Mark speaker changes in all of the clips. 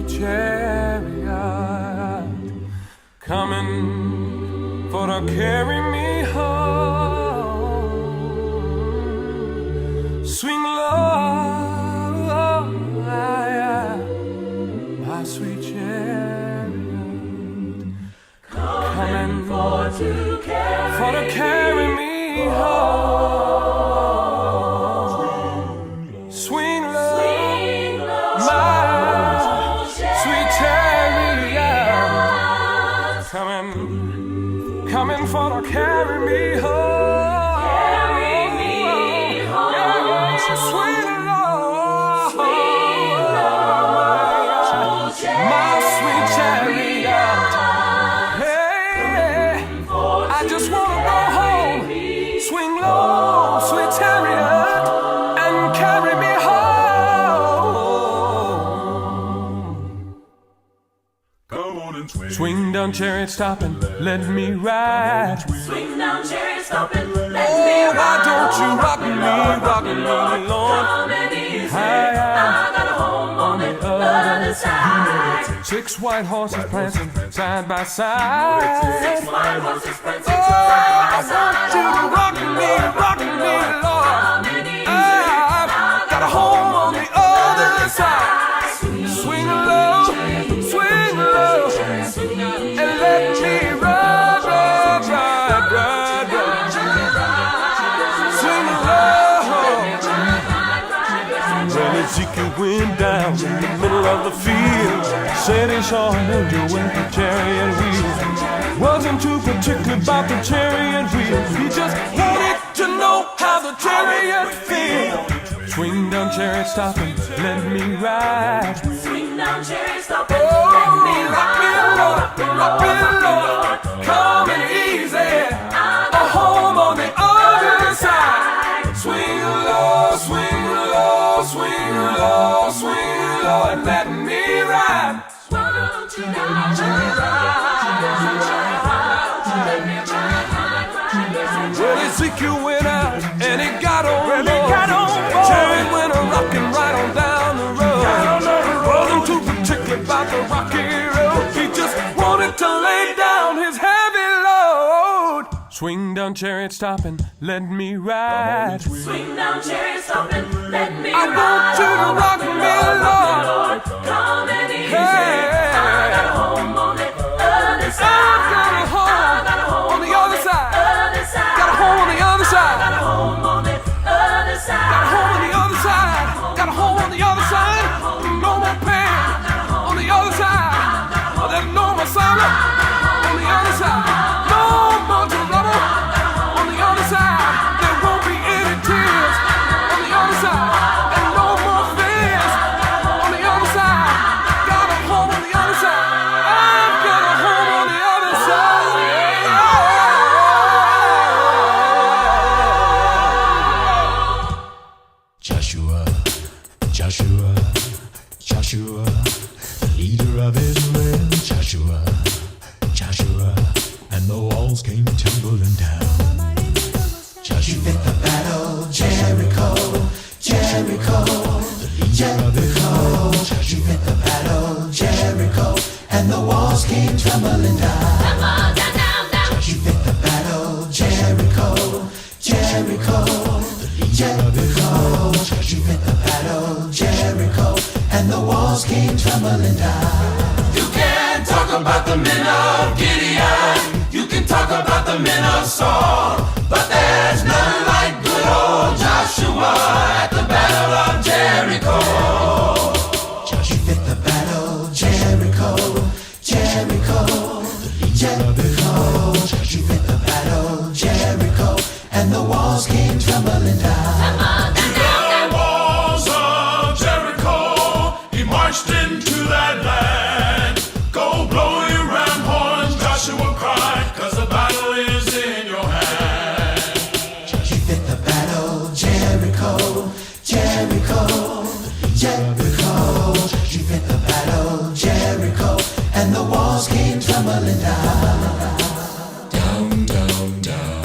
Speaker 1: sweet chariot coming for to carry me home. Swing low, my sweet chariot coming for to carry me home. Swing low, coming for to carry me home. Carry me home. Yeah, sweet Lord, my sweet chariot. Hey, I just wanna go home. Swing low, sweet chariot, and carry me home.
Speaker 2: Come on and swing.
Speaker 1: Swing down, chariot, stop and let me ride.
Speaker 3: Swing down, chariot, stop and let me ride.
Speaker 1: Why don't you rock me, Lord?
Speaker 3: Come and easy. I got a home on the other side.
Speaker 1: 6 white horses prancing side by side.
Speaker 3: 6 white horses prancing
Speaker 1: Oh,
Speaker 3: side by
Speaker 1: I
Speaker 3: side.
Speaker 1: want you to rock me, Lord. I've got a home on the other side. Swing low, and let me ride. Swing low. Well, Ezekiel went down in the middle of the field, said he saw an angel with a chariot wheel. Wasn't too particular about the chariot wheel, he just wanted to know how the chariot feels. Swing down, chariot, stop and let me ride.
Speaker 3: Swing down, chariot, stop and let me ride.
Speaker 1: Rock me, Lord, come and easy. A home on the other side. Swing low, swing low, swing low, swing low, and let me ride.
Speaker 3: Won't you ride?
Speaker 1: Well, Ezekiel went out and he got on board. Chariot went a-rocking right on down the road. Wasn't too particular about the rocky road. He just wanted to lay down his heavy load. Swing down, chariot, stop and let me ride.
Speaker 3: Swing down, chariot, stop and let me
Speaker 1: I
Speaker 3: ride.
Speaker 1: want you to rock me, Lord.
Speaker 3: Come and easy.
Speaker 1: Hey.
Speaker 3: I got a home on the other side.
Speaker 1: I've got a home on the other side. Got a home on the other side.
Speaker 3: Got a home on the other side.
Speaker 1: Got a home on the other side. Got a home on the other side. No more pain on the other side. There's no more sorrow on the other side. No more trouble on the other side. There won't be any tears on the other side. And no more fears on the other side. Got a home on the other side. I've got a home on the other side.
Speaker 4: Joshua, Joshua, Joshua, the leader of Israel. Joshua, Joshua, and the walls came tumbling down. Joshua,
Speaker 5: You fit the battle, Jericho, Jericho,
Speaker 4: the leader of Israel.
Speaker 5: you
Speaker 4: Joshua,
Speaker 5: fit the battle, Jericho, and the walls came tumbling down.
Speaker 3: Come on, down, down, down.
Speaker 5: You fit the battle, Jericho, Jericho,
Speaker 4: the leader of Israel.
Speaker 5: you fit the battle, Jericho, and the walls came tumbling down.
Speaker 2: You can talk about the men of Gideon. You can talk about the men of Saul. But there's none like good old Joshua at the battle of Jericho.
Speaker 5: You fit the battle, Jericho, Jericho, Jericho. You fit the battle, Jericho, and the walls came tumbling down.
Speaker 3: Come on, down, down, down.
Speaker 2: The walls of Jericho, he marched into that land. Go blow your ram horns, Joshua cried, 'cause the battle is in your hand.
Speaker 5: You fit the battle, Jericho, Jericho, Jericho. You fit the battle, Jericho, and the walls came tumbling down.
Speaker 4: Down, down, down.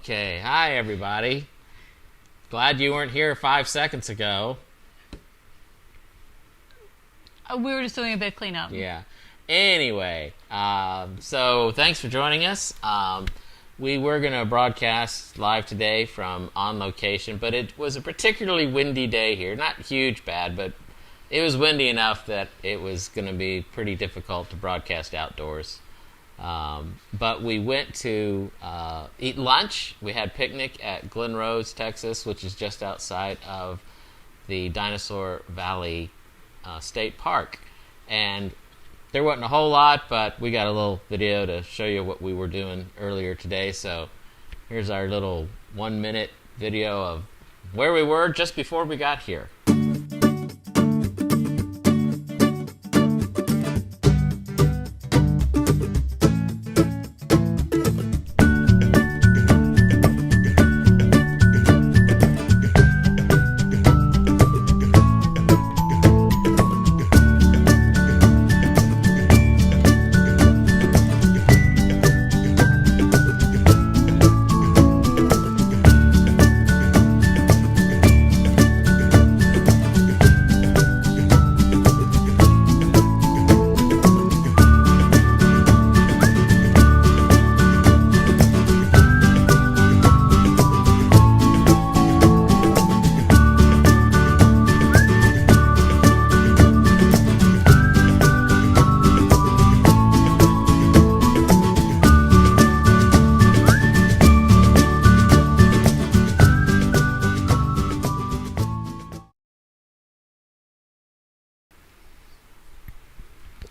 Speaker 6: Okay, hi everybody. Glad you weren't here 5 seconds ago.
Speaker 3: We were just doing a bit of cleanup.
Speaker 6: Yeah. Anyway, so thanks for joining us. We were going to broadcast live today from on location, but it was a particularly windy day here. Not huge bad, but it was windy enough that it was going to be pretty difficult to broadcast outdoors. But we went to eat lunch. We had picnic at Glen Rose, Texas, which is just outside of the Dinosaur Valley State Park. And there wasn't a whole lot, but we got a little video to show you what we were doing earlier today. So here's our little 1-minute video of where we were just before we got here.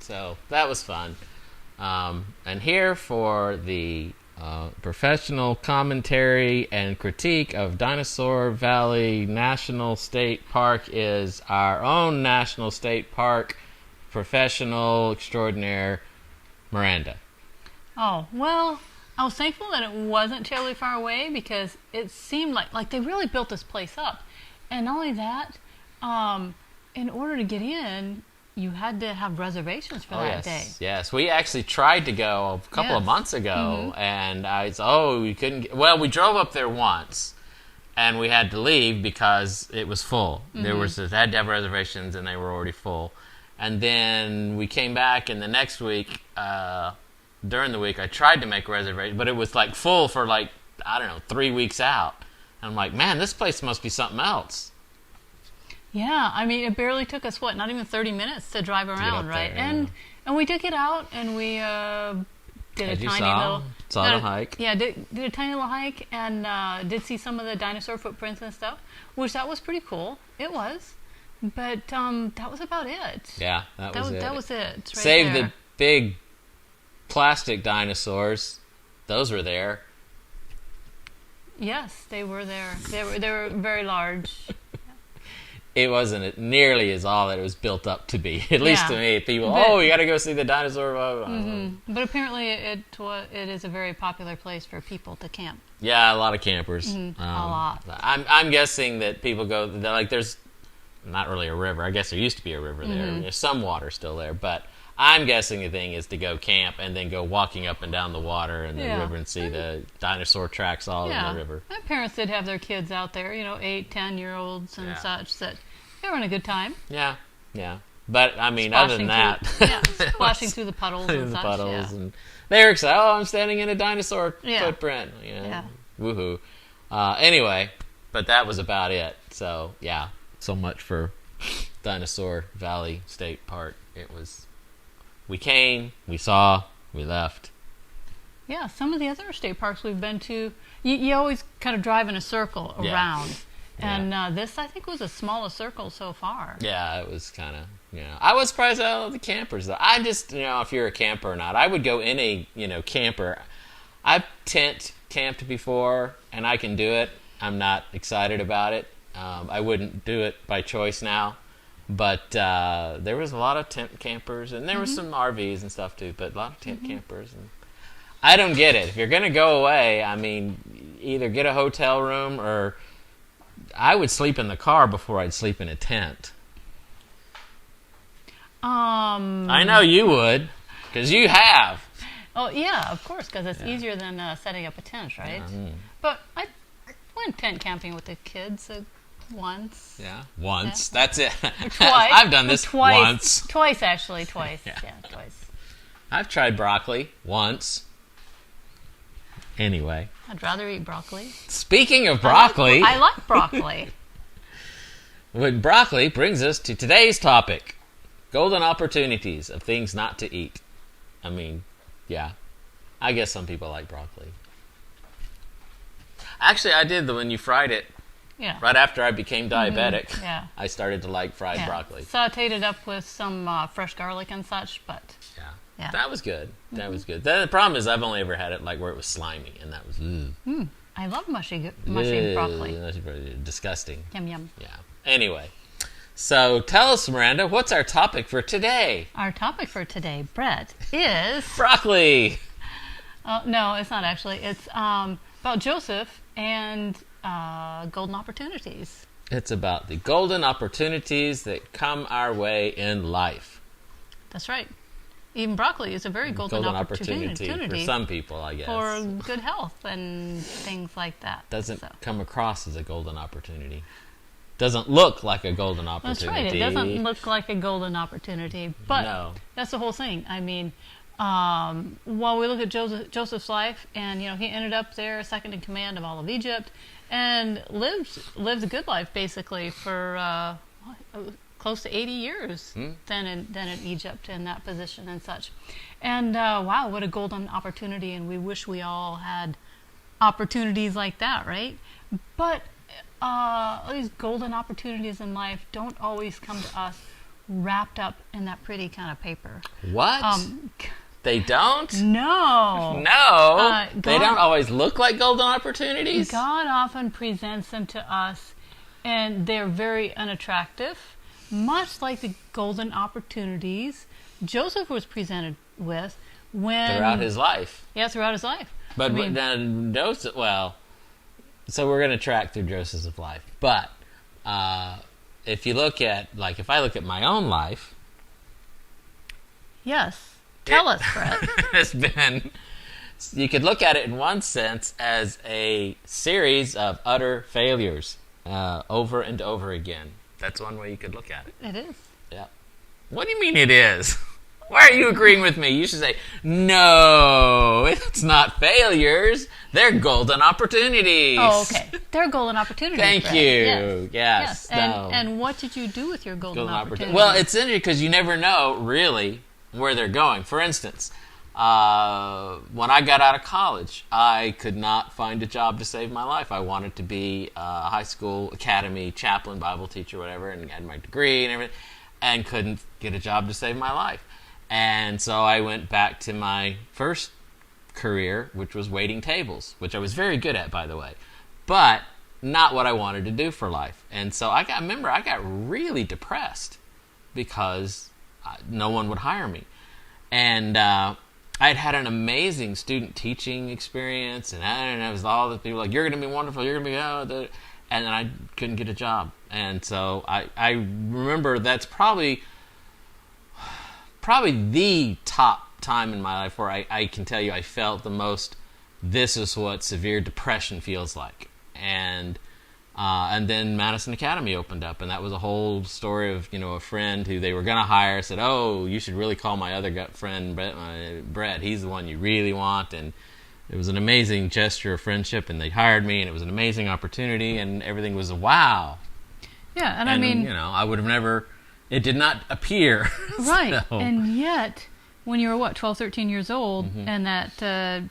Speaker 6: So that was fun. And here for the professional commentary and critique of Dinosaur Valley National State Park is our own National State Park professional extraordinaire, Miranda.
Speaker 3: Oh, well, I was thankful that it wasn't terribly far away because it seemed like they really built this place up. And not only that, in order to get in, you had to have reservations for that day.
Speaker 6: Yes, we actually tried to go a couple of months ago, and we couldn't get, well, we drove up there once, and we had to leave because it was full. There was had to have reservations, and they were already full. And then we came back, and the next week, during the week, I tried to make reservations, but it was like full for 3 weeks out. And I'm like, man, this place must be something else.
Speaker 3: Yeah, I mean, it barely took us, not even 30 minutes to drive around, right?
Speaker 6: There,
Speaker 3: and we did get out, and we did
Speaker 6: As
Speaker 3: a
Speaker 6: you
Speaker 3: tiny
Speaker 6: saw,
Speaker 3: little
Speaker 6: the hike.
Speaker 3: Yeah, did a tiny little hike, and did see some of the dinosaur footprints and stuff, which that was pretty cool. It was, but that was about it.
Speaker 6: Yeah, that was it.
Speaker 3: That was it. Right
Speaker 6: Save
Speaker 3: there.
Speaker 6: the big plastic dinosaurs; those were there.
Speaker 3: Yes, they were there. They were very large.
Speaker 6: It wasn't nearly as all that it was built up to be. At least to me, people. You got to go see the dinosaur.
Speaker 3: But apparently, it is a very popular place for people to camp.
Speaker 6: Yeah, a lot of campers.
Speaker 3: A lot.
Speaker 6: I'm guessing that people go. There's not really a river. I guess there used to be a river there. There's some water still there, but I'm guessing the thing is to go camp and then go walking up and down the water and the river and see the dinosaur tracks all in the river.
Speaker 3: My parents did have their kids out there, 8, 10-year-olds and such, that they were having a good time.
Speaker 6: Yeah. But, I mean, other than that...
Speaker 3: Splashing through the puddles and such.
Speaker 6: And they were excited. Oh, I'm standing in a dinosaur footprint. Woohoo. Anyway, but that was about it. So, yeah. So much for Dinosaur Valley State Park. It was... We came, we saw, we left.
Speaker 3: Yeah, some of the other state parks we've been to, you always kind of drive in a circle around. And this, I think, was the smallest circle so far. Yeah,
Speaker 6: it was kind of, I was surprised at all the campers, though. I just, if you're a camper or not, I would go in a, camper. I've tent camped before, and I can do it. I'm not excited about it. I wouldn't do it by choice now. But there was a lot of tent campers, and there was some RVs and stuff too, but a lot of tent campers. And I don't get it. If you're going to go away, I mean, either get a hotel room or I would sleep in the car before I'd sleep in a tent. I know you would, because you have.
Speaker 3: Oh, yeah, of course, because it's easier than setting up a tent, right? But I went tent camping with the kids once.
Speaker 6: Yeah, once. That's it.
Speaker 3: Twice.
Speaker 6: I've done this once.
Speaker 3: Twice, actually. Twice.
Speaker 6: Yeah.
Speaker 3: Yeah, twice.
Speaker 6: I've tried broccoli once. Anyway,
Speaker 3: I'd rather eat broccoli.
Speaker 6: speaking of broccoli,
Speaker 3: I like broccoli.
Speaker 6: with broccoli brings us to today's topic: golden opportunities of things not to eat. I mean, yeah, I guess some people like broccoli. Actually, I did when you fried it.
Speaker 3: Yeah.
Speaker 6: Right after I became diabetic,
Speaker 3: Yeah.
Speaker 6: I started to like fried
Speaker 3: Yeah.
Speaker 6: broccoli.
Speaker 3: Sauteed it up with some fresh garlic and such, but
Speaker 6: Yeah.
Speaker 3: Yeah.
Speaker 6: That was good. That was good. The problem is I've only ever had it like where it was slimy, and that was
Speaker 3: I love mushy
Speaker 6: ugh,
Speaker 3: broccoli.
Speaker 6: disgusting.
Speaker 3: Yum yum.
Speaker 6: Yeah. Anyway, so tell us, Miranda, what's our topic for today?
Speaker 3: Our topic for today, Brett, is
Speaker 6: Broccoli.
Speaker 3: no, it's not actually. It's about Joseph and golden opportunities.
Speaker 6: It's about the golden opportunities that come our way in life.
Speaker 3: That's right. Even broccoli is a very golden opportunity
Speaker 6: for some people, I guess.
Speaker 3: for good health and things like that.
Speaker 6: Doesn't
Speaker 3: So.
Speaker 6: come across as a golden opportunity. Doesn't look like a golden
Speaker 3: That's
Speaker 6: opportunity.
Speaker 3: right. It doesn't look like a golden opportunity, but
Speaker 6: No.
Speaker 3: that's the whole thing. I mean, while we look at Joseph's life, and he ended up there, second in command of all of Egypt, and lived a good life basically for close to 80 years than in Egypt in that position and such. And wow, what a golden opportunity! And we wish we all had opportunities like that, right? But these golden opportunities in life don't always come to us wrapped up in that pretty kind of paper.
Speaker 6: What? They don't?
Speaker 3: No.
Speaker 6: No. They
Speaker 3: God-
Speaker 6: don't always look like golden opportunities?
Speaker 3: God often presents them to us, and they're very unattractive, much like the golden opportunities Joseph was presented with
Speaker 6: Throughout his life.
Speaker 3: Yeah, throughout his life.
Speaker 6: But
Speaker 3: I mean,
Speaker 6: then Joseph, so we're going to track through Joseph's life. But if you look at, if I look at my own life,
Speaker 3: yes. Tell us, Brett.
Speaker 6: it's been, you could look at it in one sense as a series of utter failures over and over again. That's one way you could look at it.
Speaker 3: It is.
Speaker 6: Yeah. What do you mean it is? Why are you agreeing with me? You should say, no, it's not failures. They're golden opportunities.
Speaker 3: Oh, okay. They're golden opportunities.
Speaker 6: Thank
Speaker 3: Brett.
Speaker 6: you.
Speaker 3: Yes.
Speaker 6: Yes. No.
Speaker 3: And what did you do with your golden opportunities?
Speaker 6: Well, it's interesting because you never know, really, where they're going. For instance, when I got out of college, I could not find a job to save my life. I wanted to be a high school academy chaplain, Bible teacher, whatever, and had my degree and everything, and couldn't get a job to save my life. And so I went back to my first career, which was waiting tables, which I was very good at, by the way, but not what I wanted to do for life. And so I got really depressed because no one would hire me. And I'd had an amazing student teaching experience, and it was all the people like, you're going to be wonderful, you're going to be, and then I couldn't get a job. And so I remember that's probably the top time in my life where I can tell you I felt the most, this is what severe depression feels like. And then Madison Academy opened up, and that was a whole story of, a friend who they were going to hire said, oh, you should really call my other friend, Brett. He's the one you really want. And it was an amazing gesture of friendship, and they hired me, and it was an amazing opportunity, and everything was a wow.
Speaker 3: Yeah, and I mean...
Speaker 6: I would have never... It did not appear.
Speaker 3: Right,
Speaker 6: So.
Speaker 3: and yet, when you were, 12, 13 years old, and that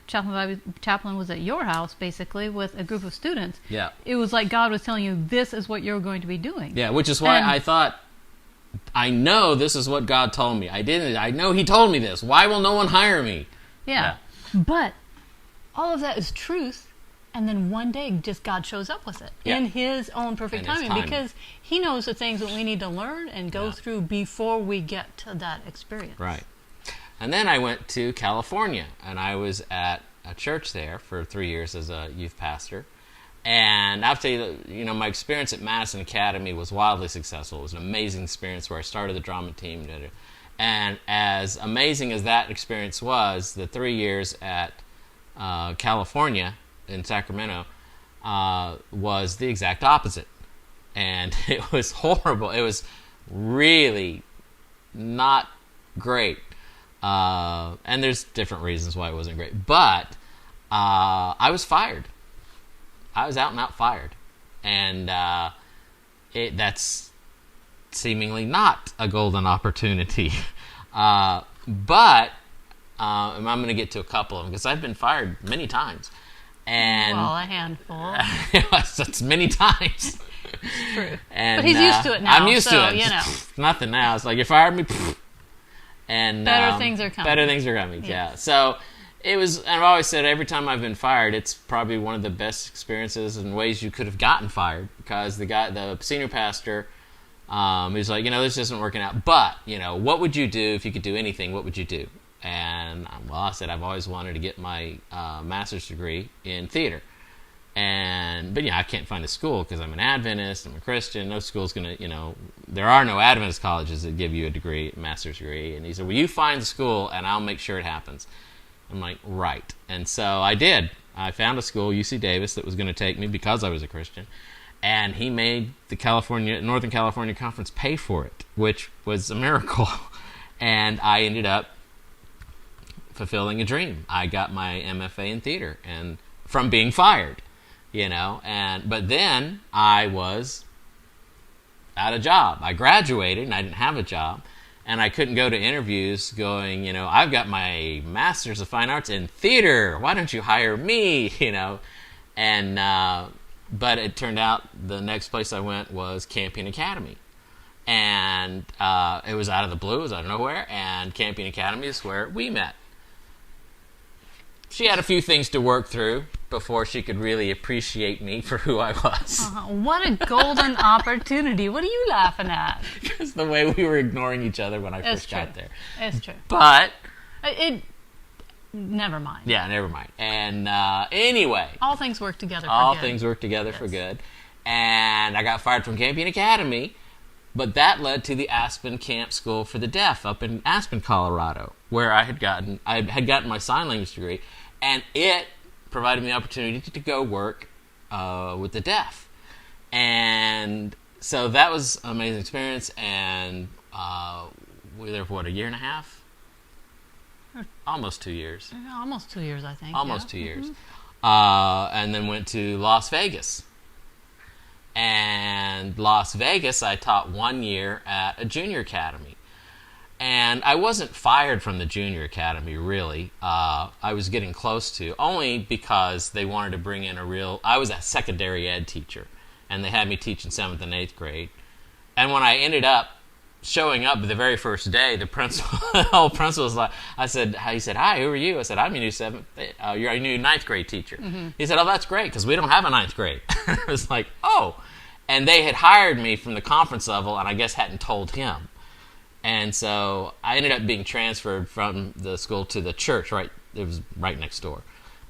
Speaker 3: chaplain was at your house, basically, with a group of students,
Speaker 6: Yeah.
Speaker 3: it was like God was telling you, this is what you're going to be doing.
Speaker 6: Yeah, which is why I thought, I know this is what God told me. I know He told me this. Why will no one hire me?
Speaker 3: Yeah. But all of that is truth, and then one day just God shows up with it in His own perfect
Speaker 6: In His
Speaker 3: timing,
Speaker 6: timing.
Speaker 3: because He knows the things that we need to learn and go through before we get to that experience.
Speaker 6: Right. And then I went to California, and I was at a church there for 3 years as a youth pastor. And I'll tell you, my experience at Madison Academy was wildly successful. It was an amazing experience where I started the drama team. And as amazing as that experience was, the 3 years at California in Sacramento was the exact opposite. And it was horrible. It was really not great. And there's different reasons why it wasn't great. But I was fired. I was out and out fired. And that's seemingly not a golden opportunity. But I'm going to get to a couple of them because I've been fired many times. And
Speaker 3: Well, a handful.
Speaker 6: That's many times.
Speaker 3: It's true.
Speaker 6: And,
Speaker 3: But he's used to it now.
Speaker 6: I'm used
Speaker 3: so,
Speaker 6: to it.
Speaker 3: You know.
Speaker 6: Nothing now. It's like, you fired me. And
Speaker 3: Better things are coming.
Speaker 6: Better things are coming.
Speaker 3: Yes.
Speaker 6: Yeah. So it was. And I've always said every time I've been fired, it's probably one of the best experiences and ways you could have gotten fired, because the senior pastor, he's like, this isn't working out. But what would you do if you could do anything? What would you do? And I said I've always wanted to get my master's degree in theater. But I can't find a school because I'm an Adventist, I'm a Christian. No school's going to, there are no Adventist colleges that give you a master's degree. And he said, well, you find the school and I'll make sure it happens. I'm like, right. And so I did. I found a school, UC Davis, that was going to take me because I was a Christian. And he made the Northern California Conference pay for it, which was a miracle. And I ended up fulfilling a dream. I got my MFA in theater and from being fired. But then I was out of job. I graduated and I didn't have a job, and I couldn't go to interviews going, I've got my Master's of Fine Arts in theater. Why don't you hire me? But it turned out the next place I went was Campion Academy, and it was out of the blue, it was out of nowhere, and Campion Academy is where we met. She had a few things to work through before she could really appreciate me for who I was.
Speaker 3: What a golden opportunity. What are you laughing at?
Speaker 6: Because the way we were ignoring each other when I first got there.
Speaker 3: It's true.
Speaker 6: But
Speaker 3: never mind.
Speaker 6: Yeah, never mind. And anyway.
Speaker 3: All things work together for
Speaker 6: all
Speaker 3: good.
Speaker 6: things work together for good. And I got fired from Campion Academy, but that led to the Aspen Camp School for the Deaf up in Aspen, Colorado, where I had gotten my sign language degree, and it provided me the opportunity to go work with the deaf. And so that was an amazing experience, and we were there for, a year and a half? Almost 2 years.
Speaker 3: Almost 2 years, I think.
Speaker 6: Almost
Speaker 3: yeah.
Speaker 6: 2 years. And then went to Las Vegas. And Las Vegas, I taught 1 year at a junior academy. And I wasn't fired from the junior academy, really. I was getting close to, only because they wanted to bring in I was a secondary ed teacher, and they had me teach in 7th and 8th grade. And when I ended up showing up the very first day, the principal was like, he said, hi, who are you? I said, I'm your new you're a new 9th grade teacher. Mm-hmm. He said, oh, that's great, because we don't have a 9th grade. I was like, oh. And they had hired me from the conference level, and I guess hadn't told him. And so I ended up being transferred from the school to the church, it was right next door.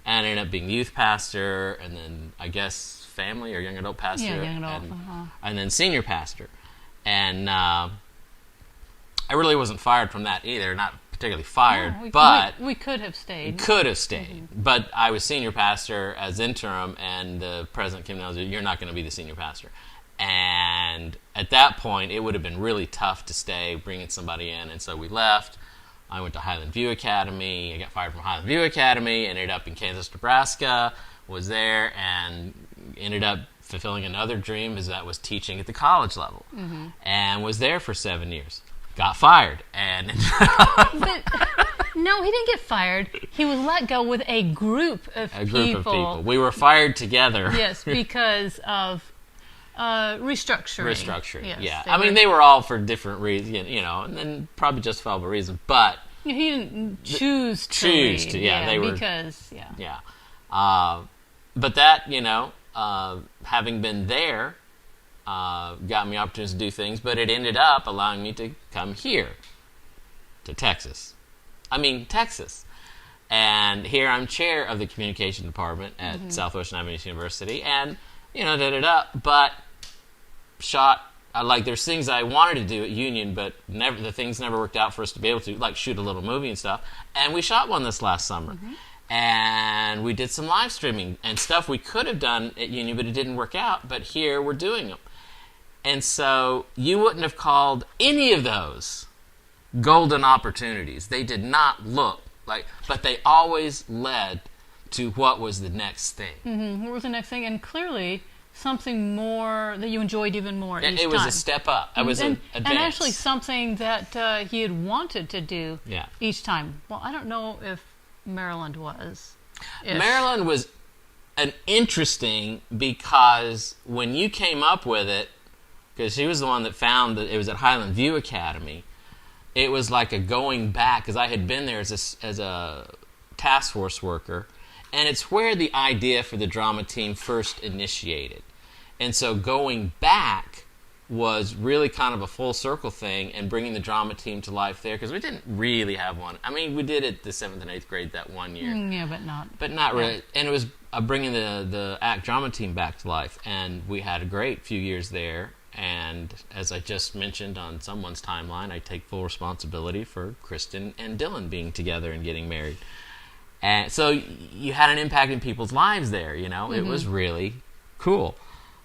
Speaker 6: And I ended up being youth pastor, and then I guess family or young adult pastor.
Speaker 3: Yeah, young adult.
Speaker 6: And then senior pastor. And I really wasn't fired from that either, not particularly fired,
Speaker 3: No,
Speaker 6: but
Speaker 3: we could have stayed.
Speaker 6: Mm-hmm. But I was senior pastor as interim, and the president came down and said, you're not going to be the senior pastor. And at that point, it would have been really tough to stay, bringing somebody in, and so we left. I went to Highland View Academy. I got fired from Highland View Academy, ended up in Kansas, Nebraska, was there, and ended up fulfilling another dream, that was teaching at the college level, and was there for 7 years. Got fired, and
Speaker 3: But no, he didn't get fired. He was let go with a group of people.
Speaker 6: We were fired together.
Speaker 3: Yes, because of restructuring.
Speaker 6: Yes,
Speaker 3: yeah.
Speaker 6: I mean, they were all for different reasons, and then probably justifiable reasons, but
Speaker 3: he didn't choose to leave.
Speaker 6: They were,
Speaker 3: because
Speaker 6: but that, having been there, got me opportunities to do things, but it ended up allowing me to come here to Texas. And here I'm chair of the communication department at Southwestern Adventist University, and but shot like there's things I wanted to do at Union, but the things never worked out for us to be able to, like shoot a little movie and stuff. And we shot one this last summer. And we did some live streaming and stuff we could have done at Union, but it didn't work out. But here we're doing them. And so you wouldn't have called any of those golden opportunities. They did not look like, but they always led to what was the next thing.
Speaker 3: What was the next thing? And clearly something more that you enjoyed even more each
Speaker 6: It was
Speaker 3: time.
Speaker 6: a step up. It was a
Speaker 3: and
Speaker 6: dance.
Speaker 3: actually something that he had wanted to do each time. Well, I don't know if Maryland was.
Speaker 6: Maryland was an interesting, because when you came up with it, because he was the one that found that it was at Highland View Academy, it was like a going back, because I had been there as a task force worker, and it's where the idea for the drama team first initiated. And so going back was really kind of a full circle thing, and bringing the drama team to life there, because we didn't really have one. I mean, we did it the 7th and 8th grade that one year.
Speaker 3: Yeah, but not.
Speaker 6: But not really. And it was bringing the ACT drama team back to life, and we had a great few years there. And as I just mentioned on someone's timeline, I take full responsibility for Kristen and Dylan being together and getting married. And so you had an impact in people's lives there, you know. It was really cool.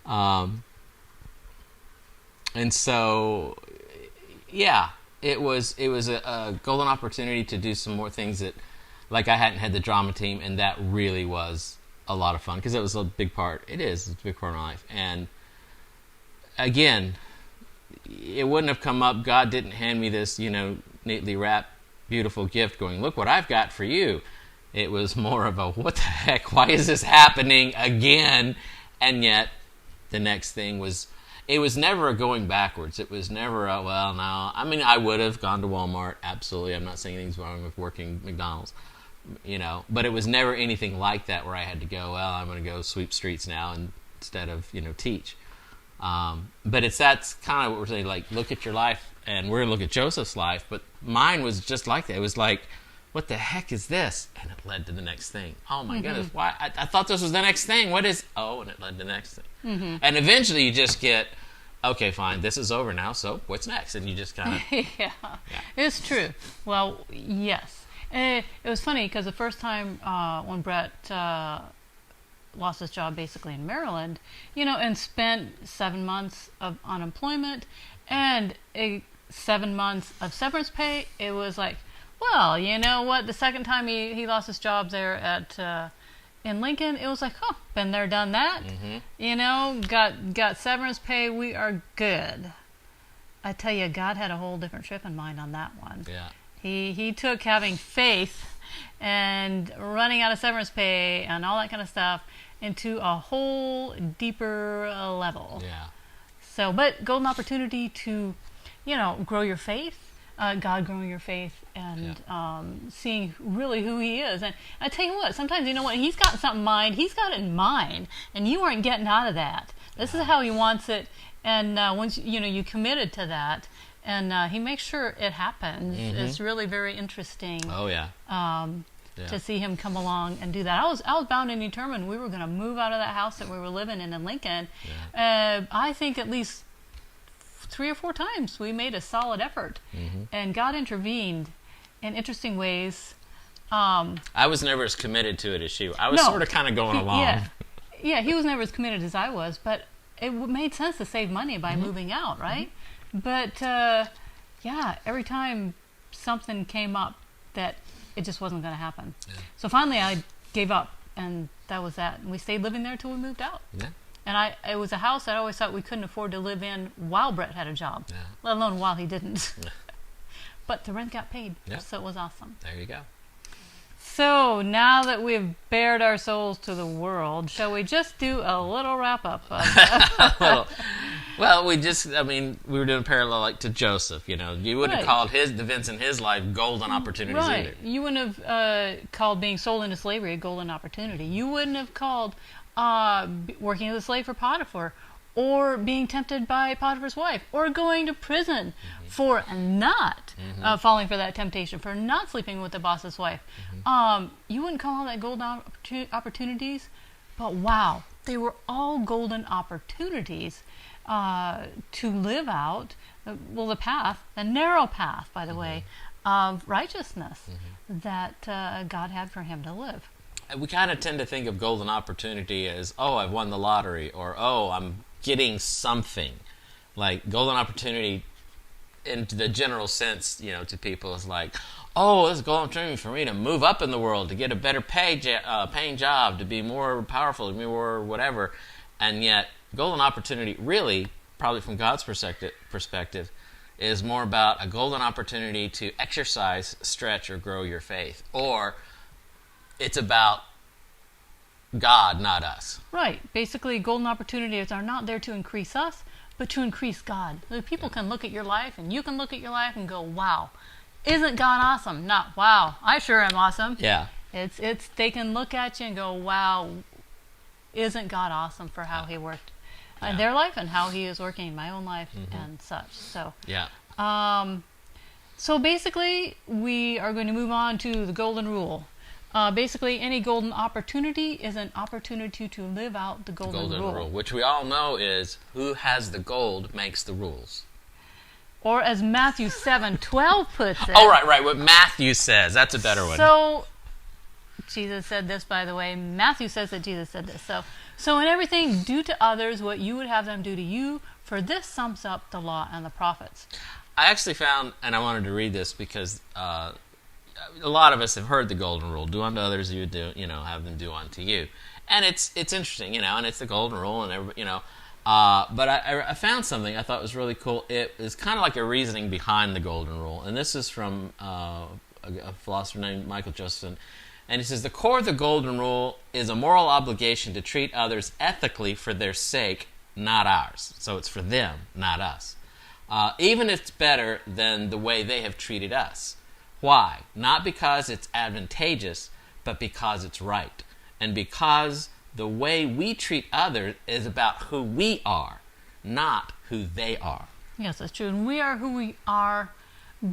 Speaker 6: And so, yeah, it was a golden opportunity to do some more things that, like, I hadn't had the drama team, and that really was a lot of fun, because it was a big part. It's a big part of my life. And again, it wouldn't have come up. God didn't hand me this, neatly wrapped, beautiful gift going, look what I've got for you. It was more of a, what the heck? Why is this happening again? And yet, the next thing was, it was never a going backwards. It was never a, well, no. I mean, I would have gone to Walmart, absolutely. I'm not saying anything's wrong with working McDonald's, but it was never anything like that where I had to go, well, I'm going to go sweep streets now instead of, teach. But that's kind of what we're saying, like, look at your life, and we're going to look at Joseph's life, but mine was just like that. It was like, what the heck is this? And it led to the next thing. Oh my goodness, why? I thought this was the next thing. What is, and it led to the next thing. And eventually you just get, okay, fine, this is over now, so what's next? And you just kind of...
Speaker 3: yeah, it's true. Well, yes. It was funny, because the first time when Brett lost his job basically in Maryland, and spent 7 months of unemployment and 7 months of severance pay, it was like, well, you know what? The second time he lost his job there in Lincoln, it was like, been there, done that. Got severance pay. We are good. I tell you, God had a whole different trip in mind on that one.
Speaker 6: Yeah.
Speaker 3: He took having faith and running out of severance pay and all that kind of stuff into a whole deeper level.
Speaker 6: Yeah.
Speaker 3: So, but golden opportunity to, grow your faith. God growing your faith and seeing really who he is. And I tell you what, sometimes, he's got something in mind, he's got it in mind, and you aren't getting out of that. This is how he wants it, and once, you committed to that, and he makes sure it happens. It's really very interesting.
Speaker 6: Oh, yeah.
Speaker 3: To see him come along and do that. I was bound and determined we were going to move out of that house that we were living in Lincoln. Yeah. I think at least 3 or 4 times we made a solid effort, and God intervened in interesting ways.
Speaker 6: I was never as committed to it as she was. I was sort of kind of going along.
Speaker 3: Yeah, he was never as committed as I was, but it made sense to save money by moving out, right? But every time something came up that it just wasn't going to happen. Yeah. So finally I gave up, and that was that. And we stayed living there till we moved out. Yeah. And it was a house that I always thought we couldn't afford to live in while Brett had a job, let alone while he didn't. But the rent got paid, so it was awesome.
Speaker 6: There you go.
Speaker 3: So now that we've bared our souls to the world, shall we just do a little wrap-up?
Speaker 6: Well, we were doing a parallel like to Joseph, You wouldn't have called the events in his life golden opportunities either.
Speaker 3: You wouldn't have called being sold into slavery a golden opportunity. You wouldn't have called working as a slave for Potiphar, or being tempted by Potiphar's wife, or going to prison for not falling for that temptation, for not sleeping with the boss's wife. You wouldn't call all that golden opportunities, but wow, they were all golden opportunities to live out the path, the narrow path, by the way, of righteousness that God had for him to live.
Speaker 6: We kind of tend to think of golden opportunity as, oh, I've won the lottery, or, oh, I'm getting something. Like, golden opportunity, in the general sense, to people is like, oh, this is a golden opportunity for me to move up in the world, to get a better paying job, to be more powerful, to be more whatever. And yet, golden opportunity really, probably from God's perspective, is more about a golden opportunity to exercise, stretch, or grow your faith. Or it's about God, not us.
Speaker 3: Right. Basically, golden opportunities are not there to increase us, but to increase God. The people can look at your life, and you can look at your life and go, wow, isn't God awesome? Not, wow, I sure am awesome.
Speaker 6: Yeah.
Speaker 3: It's they can look at you and go, wow, isn't God awesome for how he worked in their life and how he is working in my own life and such. So,
Speaker 6: Yeah.
Speaker 3: So basically, we are going to move on to the golden rule. Basically, any golden opportunity is an opportunity to live out the golden rule.
Speaker 6: Which we all know is, who has the gold makes the rules.
Speaker 3: Or as Matthew 7:12 puts it.
Speaker 6: Oh, right. What Matthew says. That's a better one.
Speaker 3: So, Jesus said this, by the way. Matthew says that Jesus said this. So in everything, do to others what you would have them do to you, for this sums up the law and the prophets.
Speaker 6: I actually found, and I wanted to read this because a lot of us have heard the golden rule: do unto others as you would do, have them do unto you. And it's interesting, and it's the golden rule, and everybody, but I found something I thought was really cool. It is kind of like a reasoning behind the golden rule, and this is from a philosopher named Michael Josephson. And he says, the core of the golden rule is a moral obligation to treat others ethically for their sake, not ours. So it's for them, not us. Even if it's better than the way they have treated us. Why? Not because it's advantageous, but because it's right. And because the way we treat others is about who we are, not who they are.
Speaker 3: Yes, that's true. And we are who we are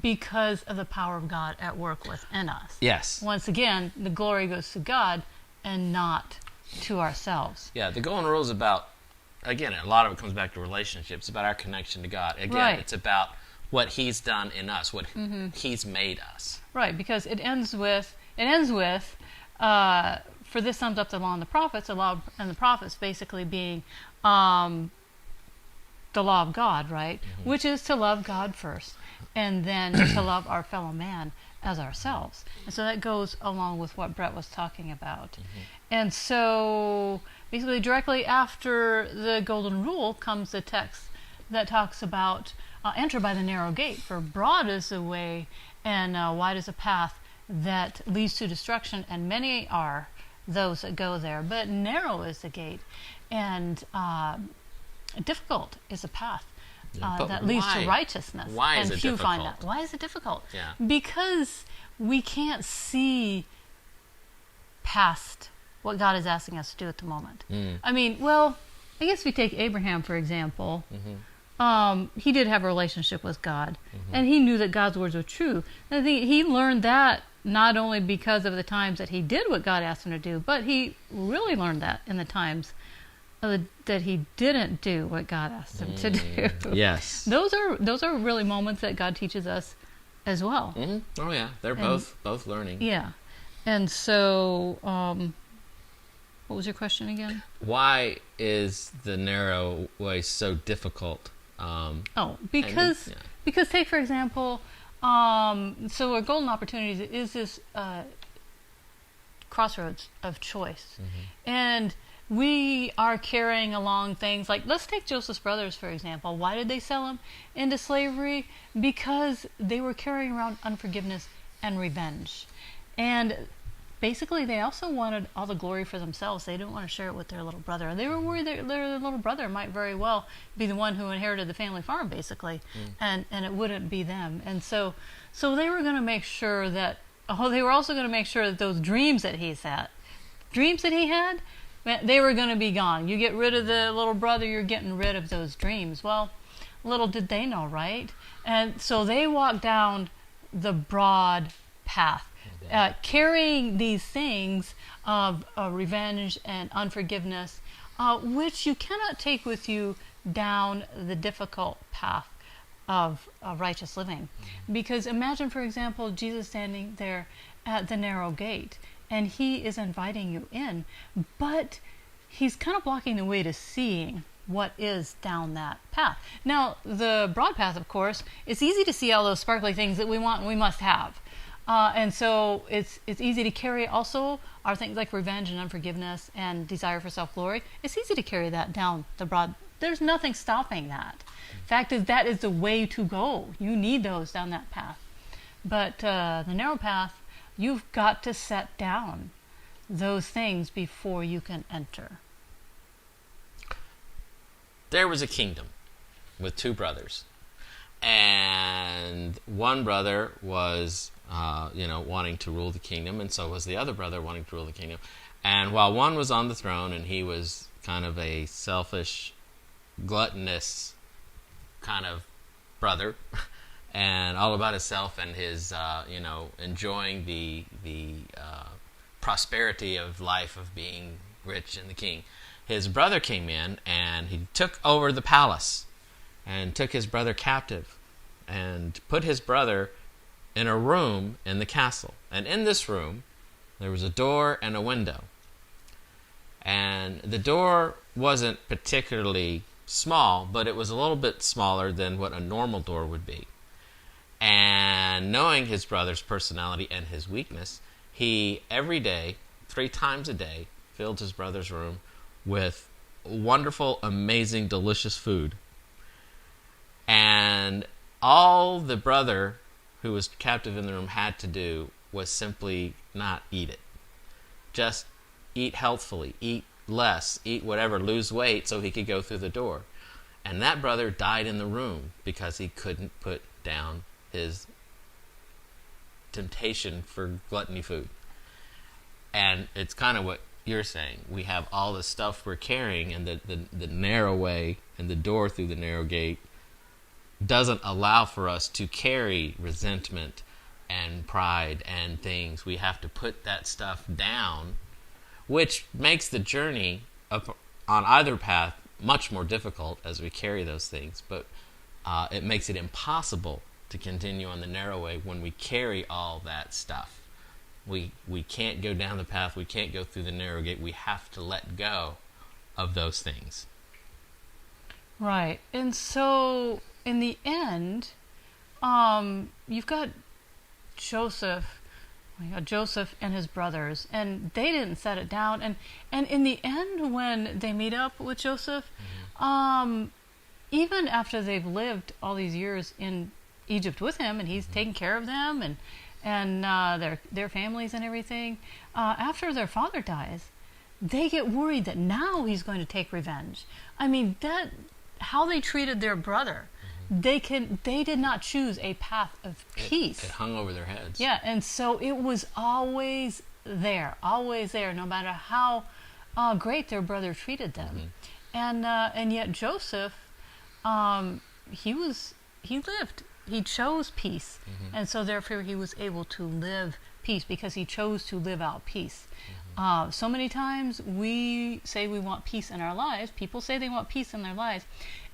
Speaker 3: because of the power of God at work within us.
Speaker 6: Yes.
Speaker 3: Once again, the glory goes to God and not to ourselves.
Speaker 6: Yeah, the golden rule is about, again, a lot of it comes back to relationships, about our connection to God. Again,
Speaker 3: right.
Speaker 6: It's about what He's done in us, what He's made us.
Speaker 3: Right, because it ends with, for this sums up the law and the prophets, the law and the prophets basically being the law of God, right? Which is to love God first, and then to love our fellow man as ourselves. And so that goes along with what Brett was talking about. And so basically directly after the golden rule comes the text that talks about enter by the narrow gate, for broad is the way and wide is the path that leads to destruction, and many are those that go there, but narrow is the gate, and difficult is the path that leads to righteousness.
Speaker 6: Why is
Speaker 3: and
Speaker 6: it
Speaker 3: few
Speaker 6: difficult?
Speaker 3: find that. Why is it difficult?
Speaker 6: Yeah.
Speaker 3: Because we can't see past what God is asking us to do at the moment. I mean, well, I guess if we take Abraham, for example, he did have a relationship with God, and he knew that God's words were true. And I think he learned that not only because of the times that he did what God asked him to do, but he really learned that in the times that he didn't do what God asked him to do.
Speaker 6: Yes.
Speaker 3: Those are really moments that God teaches us as well.
Speaker 6: Oh yeah, they're both learning.
Speaker 3: Yeah. And so, what was your question again?
Speaker 6: Why is the narrow way so difficult?
Speaker 3: Because take for example, so a golden opportunity is this crossroads of choice, and we are carrying along things like, let's take Joseph's brothers for example. Why did they sell him into slavery? Because they were carrying around unforgiveness and revenge, and basically they also wanted all the glory for themselves. They didn't want to share it with their little brother. They were worried that their little brother might very well be the one who inherited the family farm, basically, and it wouldn't be them. And so they were going to make sure that, they were also going to make sure that those dreams that he had, they were going to be gone. You get rid of the little brother, you're getting rid of those dreams. Well, little did they know, right? And so they walked down the broad path, carrying these things of revenge and unforgiveness, which you cannot take with you down the difficult path of righteous living. Because imagine, for example, Jesus standing there at the narrow gate, and he is inviting you in, but he's kind of blocking the way to seeing what is down that path. Now, the broad path, of course, it's easy to see all those sparkly things that we want and we must have. And so it's easy to carry also our things like revenge and unforgiveness and desire for self-glory. It's easy to carry that down the broad. There's nothing stopping that. Fact is, that is the way to go. You need those down that path. But the narrow path, you've got to set down those things before you can enter.
Speaker 6: There was a kingdom with two brothers. And one brother was, wanting to rule the kingdom, and so was the other brother wanting to rule the kingdom. And while one was on the throne, and he was kind of a selfish, gluttonous kind of brother, and all about himself and his, enjoying the prosperity of life of being rich and the king. His brother came in, and he took over the palace and took his brother captive and put his brother in a room in the castle. And in this room, there was a door and a window. And the door wasn't particularly small, but it was a little bit smaller than what a normal door would be. And knowing his brother's personality and his weakness, he every day, 3 times a day, filled his brother's room with wonderful, amazing, delicious food. And all the brother who was captive in the room had to do was simply not eat it. Just eat healthfully, eat less, eat whatever, lose weight so he could go through the door. And that brother died in the room because he couldn't put down his temptation for gluttony food. And it's kind of what you're saying. We have all the stuff we're carrying, and the narrow way and the door through the narrow gate doesn't allow for us to carry resentment and pride and things. We have to put that stuff down, which makes the journey up on either path much more difficult as we carry those things. But it makes it impossible to continue on the narrow way when we carry all that stuff. We can't go down the path. We can't go through the narrow gate. We have to let go of those things.
Speaker 3: Right. And so in the end, you've got Joseph and his brothers, and they didn't set it down. And in the end, when they meet up with Joseph, even after they've lived all these years in Egypt with him, and he's taking care of them and their families and everything, after their father dies, they get worried that now he's going to take revenge. I mean, how they treated their brother. They did not choose a path of peace.
Speaker 6: It hung over their heads.
Speaker 3: Yeah, and so it was always there, no matter how great their brother treated them. And yet Joseph, he lived. He chose peace, and so therefore he was able to live peace because he chose to live out peace. So many times we say we want peace in our lives. People say they want peace in their lives.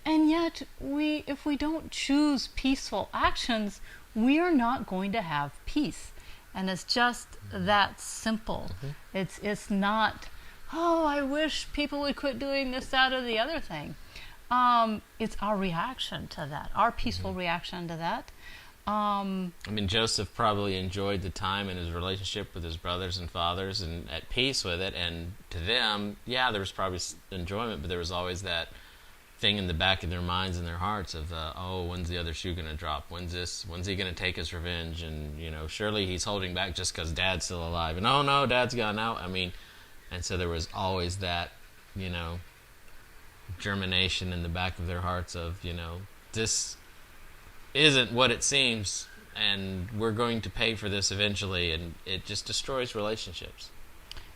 Speaker 3: And yet, if we don't choose peaceful actions, we are not going to have peace. And it's just that simple. It's not, I wish people would quit doing this, that, or the other thing. It's our reaction to that, our peaceful reaction to that.
Speaker 6: Joseph probably enjoyed the time in his relationship with his brothers and fathers and at peace with it. And to them, there was probably enjoyment, but there was always that thing in the back of their minds and their hearts of, when's the other shoe going to drop? When's he going to take his revenge? And, surely he's holding back just because Dad's still alive. And, no, Dad's gone out. And so there was always that, germination in the back of their hearts of, this isn't what it seems, and we're going to pay for this eventually, and it just destroys relationships.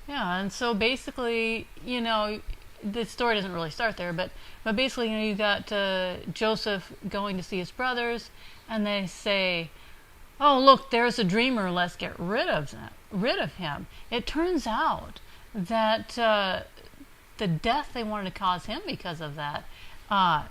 Speaker 3: Yeah, and so basically, the story doesn't really start there, but basically, you got Joseph going to see his brothers, and they say, "Oh, look, there's a dreamer. Let's get rid of him." It turns out that the death they wanted to cause him because of that that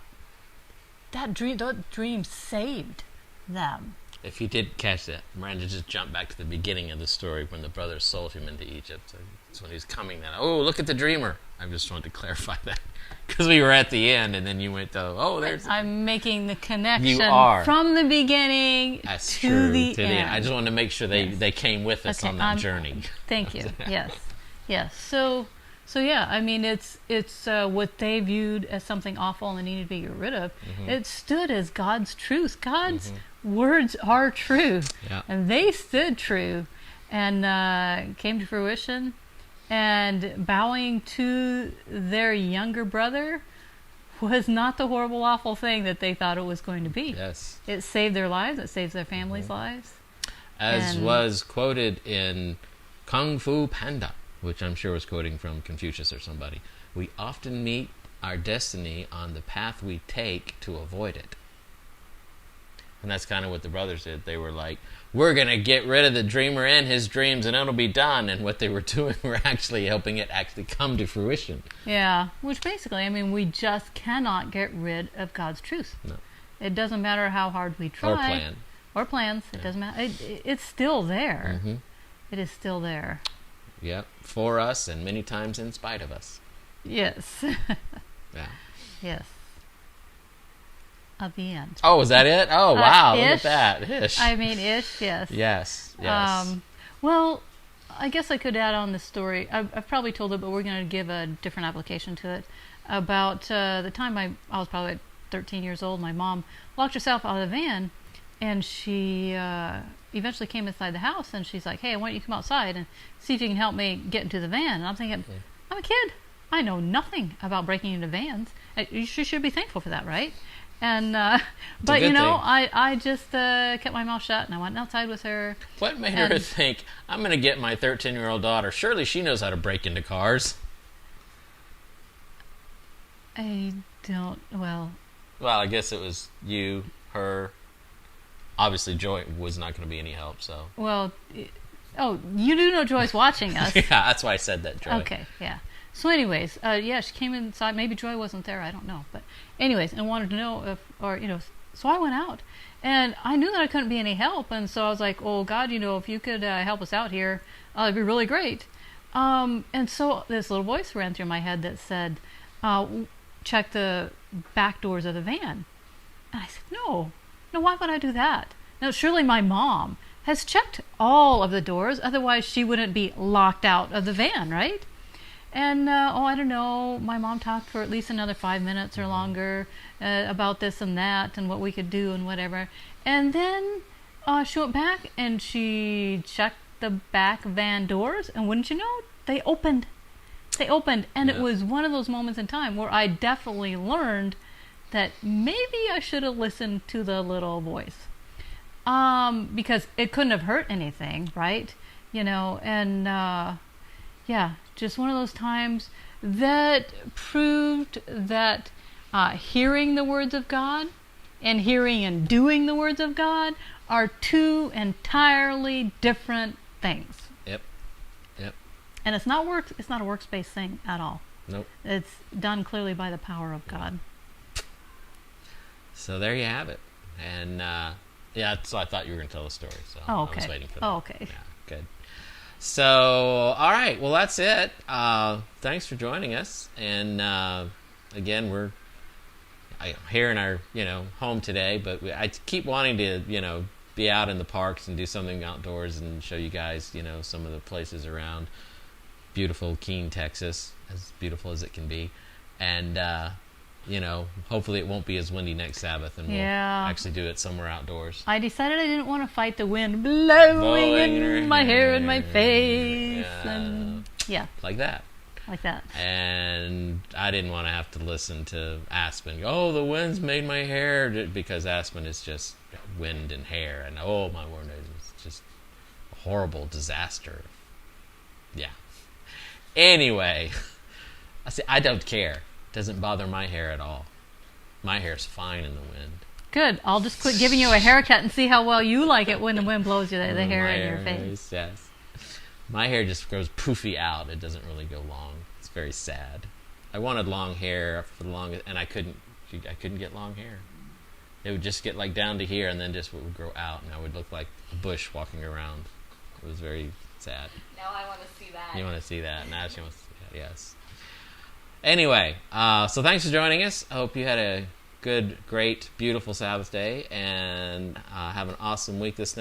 Speaker 3: dream saved them.
Speaker 6: If you did catch that, Miranda just jumped back to the beginning of the story when the brothers sold him into Egypt. That's when he was coming. Then, oh, look at the dreamer. I just wanted to clarify that because we were at the end, and then you went to, oh, there's.
Speaker 3: I'm making the connection
Speaker 6: You are.
Speaker 3: from the beginning
Speaker 6: That's
Speaker 3: to
Speaker 6: true.
Speaker 3: the
Speaker 6: To
Speaker 3: end.
Speaker 6: the end. I just wanted to make sure they came with us
Speaker 3: Okay,
Speaker 6: on that journey.
Speaker 3: Thank you. Yes. So yeah. I mean, it's what they viewed as something awful and needed to be get rid of.
Speaker 6: Mm-hmm.
Speaker 3: It stood as God's truth. God's words are true,
Speaker 6: Yeah.
Speaker 3: and they stood true, and came to fruition. And bowing to their younger brother was not the horrible, awful thing that they thought it was going to be.
Speaker 6: Yes.
Speaker 3: It saved their lives. It saves their families' lives.
Speaker 6: As
Speaker 3: And-
Speaker 6: was quoted in Kung Fu Panda, which I'm sure was quoting from Confucius or somebody. We often meet our destiny on the path we take to avoid it. And that's kind of what the brothers did. They were like, we're going to get rid of the dreamer and his dreams and it'll be done. And what they were doing were actually helping it actually come to fruition.
Speaker 3: Yeah, which basically, I mean, we just cannot get rid of God's truth.
Speaker 6: No.
Speaker 3: It doesn't matter how hard we try.
Speaker 6: Or plan.
Speaker 3: Or plans. It doesn't matter. It's still there.
Speaker 6: Mm-hmm.
Speaker 3: It is still there.
Speaker 6: Yep. For us and many times in spite of us.
Speaker 3: Yes.
Speaker 6: Yeah.
Speaker 3: Yes. At the end.
Speaker 6: Oh, is that it? Oh, wow. Look at
Speaker 3: Ish.
Speaker 6: that. Ish.
Speaker 3: I mean, ish, yes.
Speaker 6: Yes. Yes.
Speaker 3: Well, I guess I could add on the story. I've probably told it, but we're going to give a different application to it. About the time I was probably 13 years old, my mom locked herself out of the van, and she eventually came inside the house, and she's like, hey, I want you to come outside and see if you can help me get into the van. And I'm thinking, I'm a kid. I know nothing about breaking into vans. You should be thankful for that, right? And but
Speaker 6: good thing.
Speaker 3: I just kept my mouth shut, and I went outside with her.
Speaker 6: What made her think, I'm going to get my 13-year-old daughter? Surely she knows how to break into cars.
Speaker 3: I don't. Well,
Speaker 6: Well, I guess it was you, her. Obviously, Joy was not going to be any help, so.
Speaker 3: oh, you do know Joy's watching us.
Speaker 6: Yeah, that's why I said that, Joy.
Speaker 3: Okay, yeah. So, anyways, yeah, she came inside. Maybe Joy wasn't there. I don't know. But, anyways, and wanted to know if, so I went out. And I knew that I couldn't be any help. And so I was like, oh, God, if you could help us out here, it'd be really great. And so this little voice ran through my head that said, check the back doors of the van. And I said, no, why would I do that? Now, surely my mom has checked all of the doors. Otherwise, she wouldn't be locked out of the van, right? And, I don't know, my mom talked for at least another 5 minutes or longer about this and that and what we could do and whatever. And then she went back and she checked the back van doors. And wouldn't you know, they opened. And it was one of those moments in time where I definitely learned that maybe I should have listened to the little voice. Because it couldn't have hurt anything, right? Yeah, just one of those times that proved that hearing the words of God and hearing and doing the words of God are two entirely different things.
Speaker 6: Yep.
Speaker 3: And it's not a works-based thing at all.
Speaker 6: Nope.
Speaker 3: It's done clearly by the power of God.
Speaker 6: So there you have it. And, so I thought you were going to tell the story. So
Speaker 3: Oh, okay.
Speaker 6: I was waiting for that.
Speaker 3: Oh, okay.
Speaker 6: Yeah, good. So, all right. Well, that's it. Thanks for joining us. And, again, we're here in our, home today. But I keep wanting to, be out in the parks and do something outdoors and show you guys, some of the places around beautiful Keene, Texas, as beautiful as it can be. And, hopefully it won't be as windy next Sabbath, and we'll actually do it somewhere outdoors.
Speaker 3: I decided I didn't want to fight the wind blowing in my hair and my face. And
Speaker 6: Like that. And I didn't want to have to listen to Aspen. Oh, the wind's made my hair, because Aspen is just wind and hair, and oh my word, it's just a horrible disaster. Yeah. Anyway, I don't care. It doesn't bother my hair at all. My hair's fine in the wind.
Speaker 3: Good. I'll just quit giving you a haircut and see how well you like it when the wind blows you the hair in your face.
Speaker 6: Yes. My hair just grows poofy out. It doesn't really go long. It's very sad. I wanted long hair for the longest, and I couldn't I couldn't get long hair. It would just get like down to here, and then just would grow out, and I would look like a bush walking around. It was very sad.
Speaker 7: Now I want to see that.
Speaker 6: You want to see that? Now she wants to see that. Yes. Anyway, so thanks for joining us. I hope you had a good, great, beautiful Sabbath day, and have an awesome week this